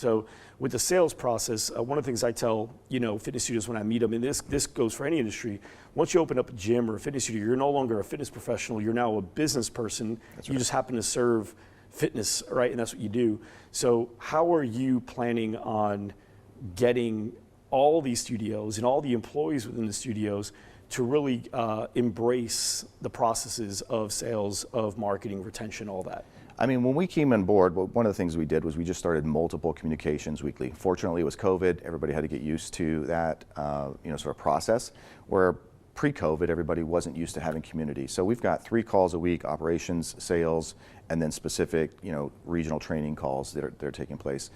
So with the sales process, one of the things I tell, fitness studios when I meet them, and this goes for any industry, once you open up a gym or a fitness studio, you're no longer a fitness professional, you're now a business person. That's right. You just happen to serve fitness, right? And that's what you do. So how are you planning on getting all these studios and all the employees within the studios to really embrace the processes of sales, of marketing, retention, all that? I mean, when we came on board, one of the things we did was we just started multiple communications weekly. Fortunately, it was COVID. Everybody had to get used to that, sort of process, where pre-COVID, everybody wasn't used to having community. So we've got 3 calls a week, operations, sales, and then specific, regional training calls that are taking place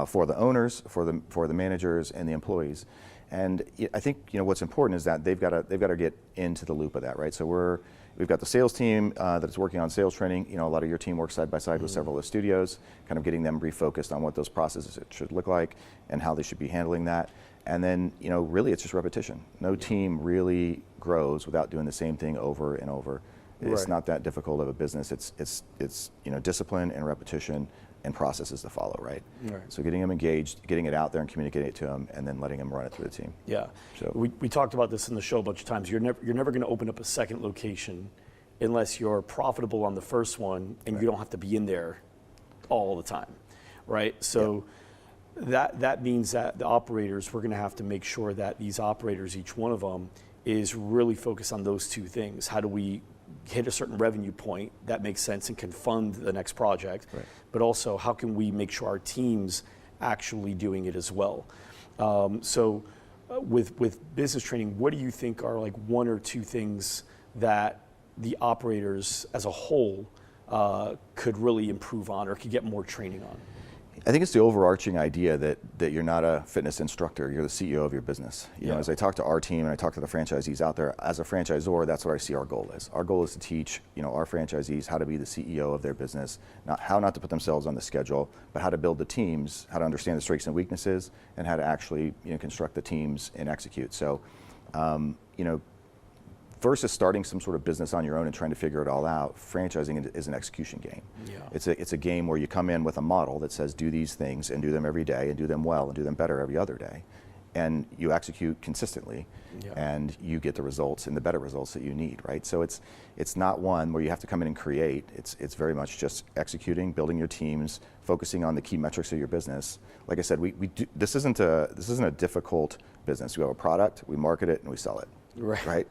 for the owners, for the managers, and the employees. And I think, what's important is that they've got to get into the loop of that, right? So we've got the sales team that's working on sales training. A lot of your team works side by side with several of the studios, kind of getting them refocused on what those processes should look like and how they should be handling that. And then, really it's just repetition. No team really grows without doing the same thing over and over. It's not that difficult of a business. It's discipline and repetition and processes to follow, right? So getting them engaged, getting it out there and communicating it to them, and then letting them run it through the team. Yeah. So we talked about this in the show a bunch of times. You're never going to open up a second location unless you're profitable on the first one and you don't have to be in there all the time, right? So that means that the operators, we're going to have to make sure that these operators, each one of them, is really focused on those 2 things. How do we hit a certain revenue point that makes sense and can fund the next project, but also how can we make sure our team's actually doing it as well? With business training, what do you think are like 1 or 2 things that the operators as a whole could really improve on or could get more training on? I think it's the overarching idea that you're not a fitness instructor, you're the CEO of your business. You know, as I talk to our team and I talk to the franchisees out there, as a franchisor, that's what I see our goal is. Our goal is to teach, our franchisees how to be the CEO of their business, how not to put themselves on the schedule, but how to build the teams, how to understand the strengths and weaknesses, and how to actually, construct the teams and execute. So, versus starting some sort of business on your own and trying to figure it all out, franchising is an execution game. It's a game where you come in with a model that says do these things and do them every day and do them well and do them better every other day. And you execute consistently and you get the results and the better results that you need, right? So it's not one where you have to come in and create. It's very much just executing, building your teams, focusing on the key metrics of your business. Like I said, this isn't a difficult business. We have a product, we market it, and we sell it, right?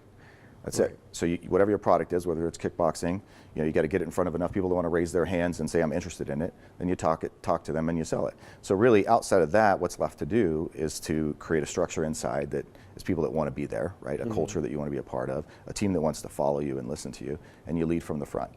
That's it. So whatever your product is, whether it's kickboxing, you got to get it in front of enough people that want to raise their hands and say, I'm interested in it. Then you talk to them and you sell it. So really outside of that, what's left to do is to create a structure inside that is people that want to be there, right? A culture that you want to be a part of, a team that wants to follow you and listen to you, and you lead from the front.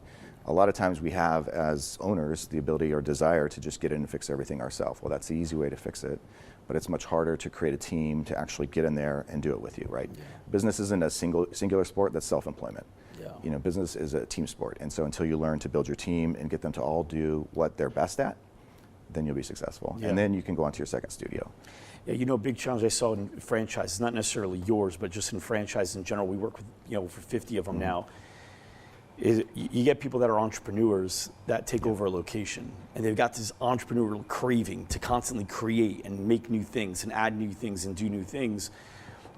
A lot of times we have, as owners, the ability or desire to just get in and fix everything ourselves. Well, that's the easy way to fix it, but it's much harder to create a team to actually get in there and do it with you, right? Business isn't a singular sport, that's self-employment. Business is a team sport, and so until you learn to build your team and get them to all do what they're best at, then you'll be successful. And then you can go on to your second studio. Yeah, a big challenge I saw in franchises, not necessarily yours, but just in franchises in general, we work with, for 50 of them now, is you get people that are entrepreneurs that take over a location, and they've got this entrepreneurial craving to constantly create and make new things and add new things and do new things,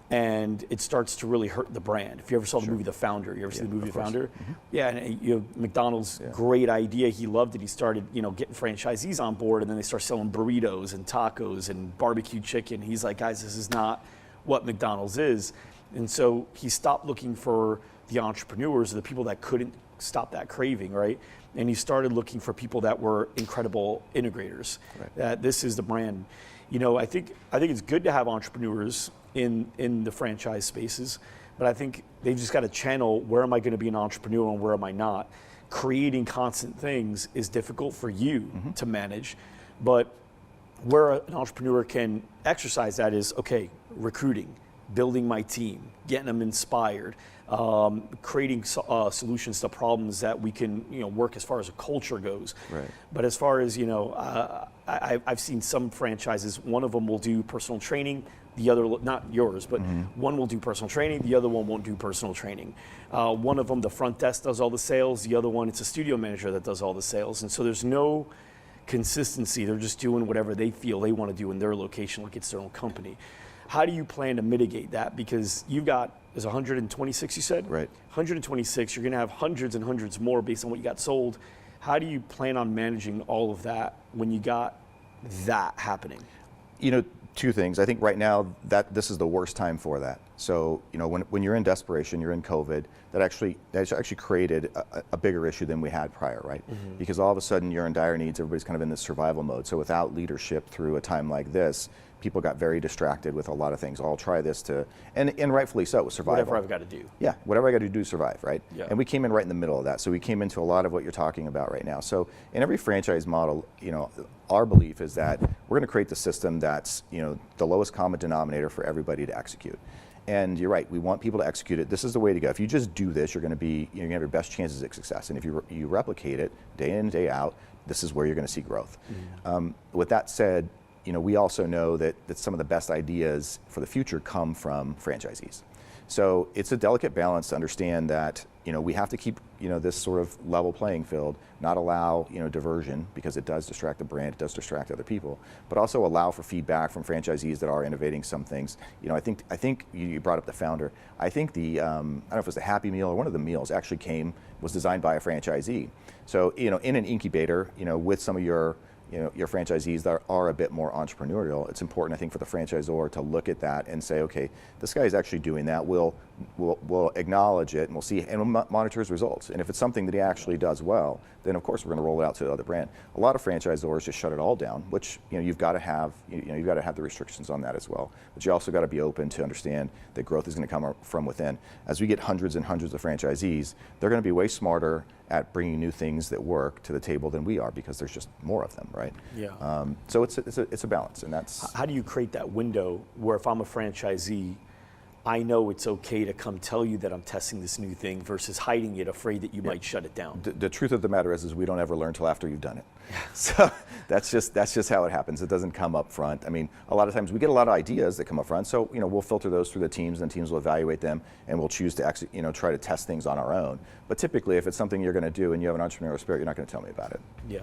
and it starts to really hurt the brand. If you ever saw the movie The Founder, you ever see the movie The Founder? Yeah, and McDonald's, great idea, he loved it. He started, getting franchisees on board, and then they start selling burritos and tacos and barbecue chicken. He's like, guys, this is not what McDonald's is. And so he stopped looking for the entrepreneurs, the people that couldn't stop that craving, right? And he started looking for people that were incredible integrators. That this is the brand. I think it's good to have entrepreneurs in the franchise spaces, but I think they've just got to channel where am I going to be an entrepreneur and where am I not. Creating constant things is difficult for you to manage, but where an entrepreneur can exercise that is, okay, recruiting, building my team, getting them inspired, creating solutions to problems that we can work as far as a culture goes. But as far as I've seen some franchises, one of them will do personal training, the other, not yours, but one will do personal training, the other one won't do personal training. One of them, the front desk does all the sales, the other one, it's a studio manager that does all the sales. And so there's no consistency. They're just doing whatever they feel they want to do in their location, like it's their own company. How do you plan to mitigate that? Because you've got, is 126 you said? Right. 126, you're going to have hundreds and hundreds more based on what you got sold. How do you plan on managing all of that when you got that happening? You know, two things. I think right now that this is the worst time for that. So, you know, when you're in desperation, you're in COVID, that's actually created a bigger issue than we had prior, right? Mm-hmm. Because all of a sudden you're in dire needs, everybody's kind of in this survival mode. So without leadership through a time like this, people got very distracted with a lot of things. I'll try this to, and rightfully so, survival. Whatever I've got to do. Yeah, whatever I got to do to survive, right? Yeah. And we came in right in the middle of that. So we came into a lot of what you're talking about right now. So in every franchise model, you know, our belief is that we're going to create the system that's, you know, the lowest common denominator for everybody to execute. And you're right, we want people to execute it. This is the way to go. If you just do this, you're going to have your best chances of success. And if you replicate it day in and day out, this is where you're going to see growth. Mm-hmm. With that said, you know, we also know that some of the best ideas for the future come from franchisees. So it's a delicate balance to understand that, you know, we have to keep, you know, this sort of level playing field, not allow, you know, diversion, because it does distract the brand, it does distract other people, but also allow for feedback from franchisees that are innovating some things. You know, I think you brought up the founder. I think I don't know if it was the Happy Meal or one of the meals actually was designed by a franchisee. So, you know, in an incubator, you know, with some of your franchisees that are a bit more entrepreneurial, it's important, I think, for the franchisor to look at that and say, okay, this guy is actually doing that. We'll acknowledge it, and we'll see, and we'll monitor his results. And if it's something that he actually does well, then of course we're going to roll it out to the other brand. A lot of franchisors just shut it all down, which, you know, you've got to have the restrictions on that as well. But you also got to be open to understand that growth is going to come from within. As we get hundreds and hundreds of franchisees, they're going to be way smarter at bringing new things that work to the table than we are, because there's just more of them, right? Yeah. So it's a balance, and that's. How do you create that window where if I'm a franchisee, I know it's okay to come tell you that I'm testing this new thing versus hiding it, afraid that you might shut it down? The truth of the matter is we don't ever learn till after you've done it. So that's just how it happens. It doesn't come up front. I mean, a lot of times we get a lot of ideas that come up front. So, you know, we'll filter those through the teams, and teams will evaluate them, and we'll choose to try to test things on our own. But typically, if it's something you're going to do and you have an entrepreneurial spirit, you're not going to tell me about it. Yeah.